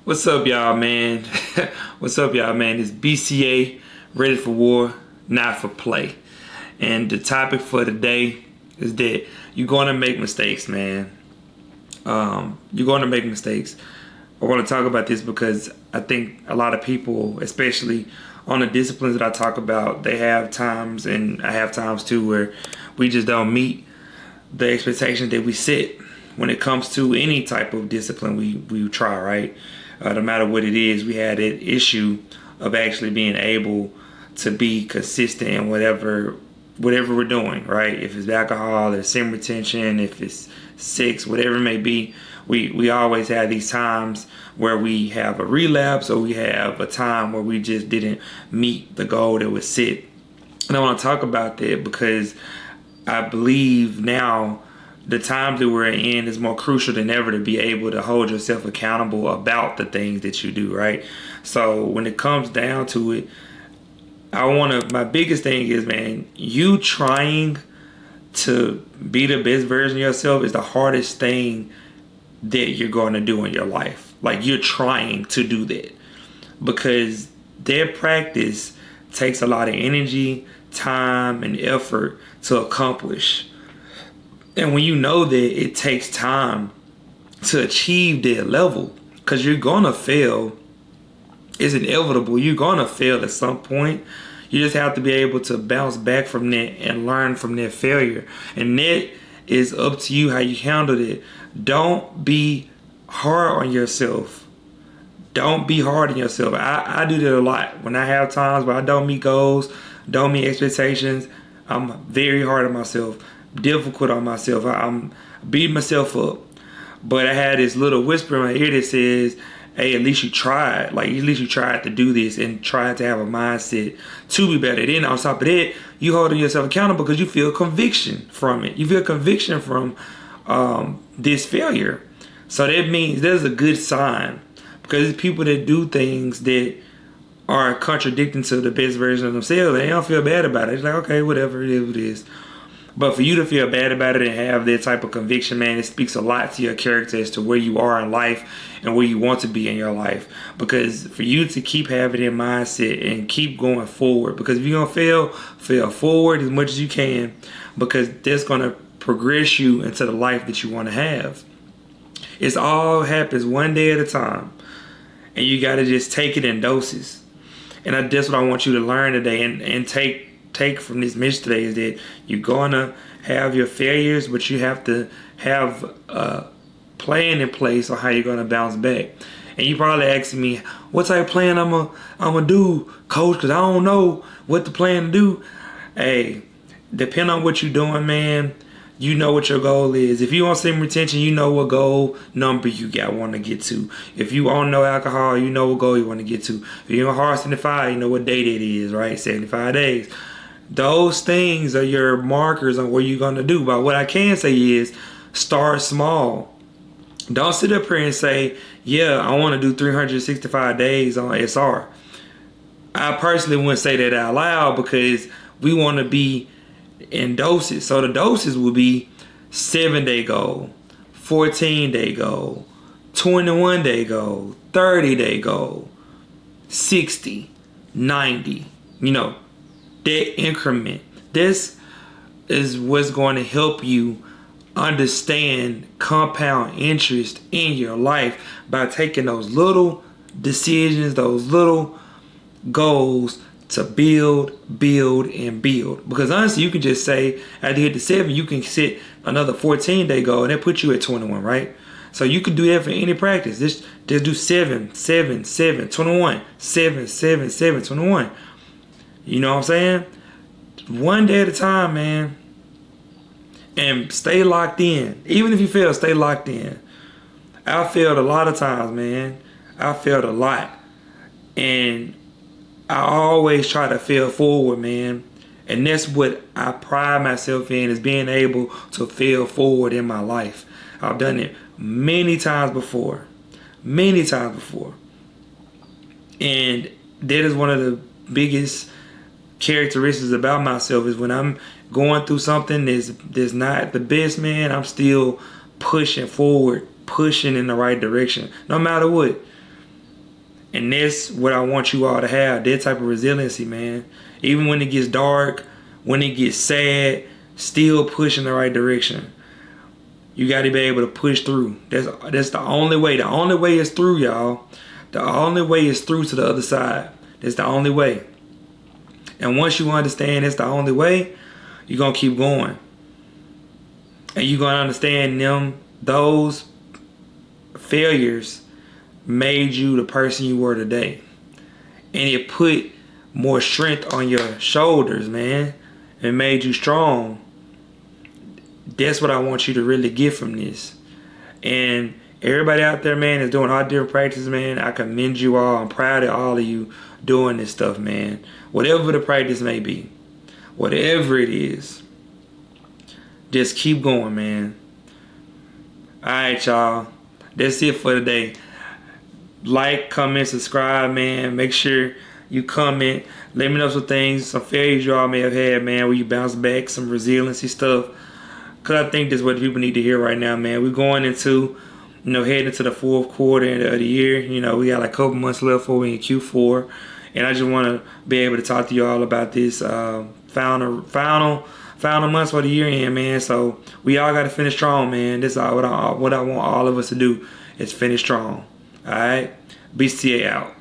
What's up, y'all, man? What's up, y'all, man? It's BCA, ready for war, not for play. And the topic for today is that you're going to make mistakes, man. You're going to make mistakes. I want to talk about this because I think a lot of people, especially on the disciplines that I talk about, they have times, and I have times too, where we just don't meet the expectations that we set when it comes to any type of discipline we try, right? No matter what it is, we had that issue of actually being able to be consistent in whatever we're doing, right? If it's alcohol, if it's sim retention, if it's sex, whatever it may be, we always have these times where we have a relapse, or we have a time where we just didn't meet the goal that was set. And I want to talk about that because I believe now the times that we're in is more crucial than ever to be able to hold yourself accountable about the things that you do, right? So when it comes down to it, my biggest thing is, man, you trying to be the best version of yourself is the hardest thing that you're going to do in your life. Like, you're trying to do that because their practice takes a lot of energy, time, and effort to accomplish. And when you know that it takes time to achieve that level, because you're gonna fail, it's inevitable. You're gonna fail at some point. You just have to be able to bounce back from that and learn from that failure. And that is up to you how you handle it. Don't be hard on yourself. Don't be hard on yourself. I do that a lot. When I have times where I don't meet goals, don't meet expectations, I'm very hard on myself, difficult on myself. I'm beating myself up. But I had this little whisper in my ear that says, hey, at least you tried. Like, at least you tried to do this and tried to have a mindset to be better. Then on top of that, you holding yourself accountable because you feel conviction from it. You feel conviction from this failure. So that means there's a good sign, because it's people that do things that are contradicting to the best version of themselves. They don't feel bad about it. It's like, okay, whatever, it is what it is. But for you to feel bad about it and have that type of conviction, man, it speaks a lot to your character as to where you are in life and where you want to be in your life. Because for you to keep having that mindset and keep going forward, because if you're going to fail forward as much as you can, because that's going to progress you into the life that you want to have. It's all happens one day at a time, and you got to just take it in doses. And that's what I want you to learn today and take from this message today, is that you're gonna have your failures, but you have to have a plan in place on how you're gonna bounce back. And you probably asking me, what type of plan I'm gonna do, coach, because I don't know what the plan to do. Hey, depending on what you're doing, man, you know what your goal is. If you want sim retention, you know what goal number you want to get to. If you own no alcohol, you know what goal you want to get to. If you're on hard 75, you know what date it is, right? 75 days. Those things are your markers on what you're going to do. But what I can say is start small. Don't sit up here and say, yeah, I want to do 365 days on SR. I personally wouldn't say that out loud because we want to be in doses. So the doses will be 7-day goal, 14-day goal, 21-day goal, 30-day goal, 60, 90, that increment. This is what's going to help you understand compound interest in your life by taking those little decisions, those little goals to build, and build. Because honestly, you can just say, after you hit the 7, you can set another 14-day goal, and that puts you at 21, right? So you can do that for any practice. Just do 7, 7, 7, 21, 7, 7, 7, 21. You know what I'm saying? One day at a time, man. And stay locked in. Even if you fail, stay locked in. I failed a lot of times, man. I failed a lot. And I always try to fail forward, man. And that's what I pride myself in, is being able to fail forward in my life. I've done it many times before. Many times before. And that is one of the biggest characteristics about myself, is when I'm going through something that's not the best, man, I'm still pushing forward, pushing in the right direction, no matter what. And that's what I want you all to have, that type of resiliency, man. Even when it gets dark, when it gets sad, still push in the right direction. You got to be able to push through. That's the only way. The only way is through, y'all. The only way is through to the other side. That's the only way. And once you understand that's the only way, you're going to keep going. And you're going to understand those failures made you the person you were today. And it put more strength on your shoulders, man. It made you strong. That's what I want you to really get from this. And everybody out there, man, is doing all different practices, man. I commend you all. I'm proud of all of you doing this stuff, man. Whatever the practice may be, whatever it is, just keep going, man. Alright, y'all. That's it for today. Like, comment, subscribe, man. Make sure you comment. Let me know some things, some failures y'all may have had, man, where you bounce back, some resiliency stuff. Because I think that's what people need to hear right now, man. We're going into, heading into the fourth quarter of the year. We got like a couple months left before we in Q4. And I just want to be able to talk to you all about this final months for the year end, man. So we all got to finish strong, man. That's all what I want all of us to do is finish strong. All right? BCA out.